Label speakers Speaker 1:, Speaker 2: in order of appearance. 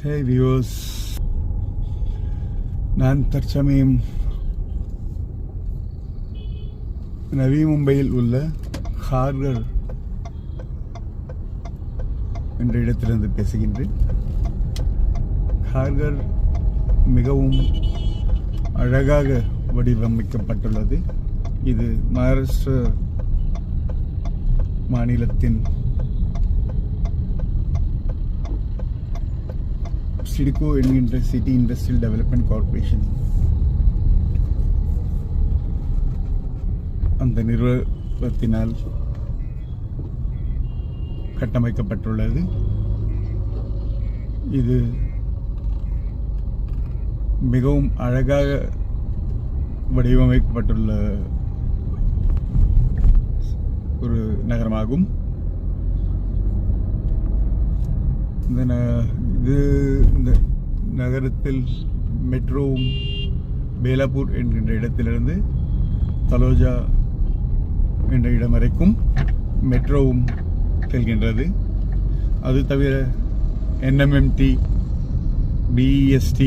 Speaker 1: ஹே viewers, நான் தற்சமயம் நவி மும்பையில் உள்ள ஹார்கர் என்ற இடத்திலிருந்து பேசுகின்றேன். ஹார்கர் மிகவும் அழகாக வடிவமைக்கப்பட்டுள்ளது. இது மகாராஷ்டிர மாநிலத்தின் சிட்கோ என்கின்ற சிட்டி இண்டஸ்ட்ரியல் டெவலப்மெண்ட் கார்ப்பரேஷன் அந்த நிறுவனத்தினால் கட்டமைக்கப்பட்டுள்ளது. இது மிகவும் அழகாக வடிவமைக்கப்பட்டுள்ள ஒரு நகரமாகும். இந்த நகரத்தில் மெட்ரோவும் பேலாப்பூர் என்கின்ற இடத்திலிருந்து தலோஜா என்ற இடம் வரைக்கும் மெட்ரோவும் செல்கின்றது. அது தவிர NMMT, BEST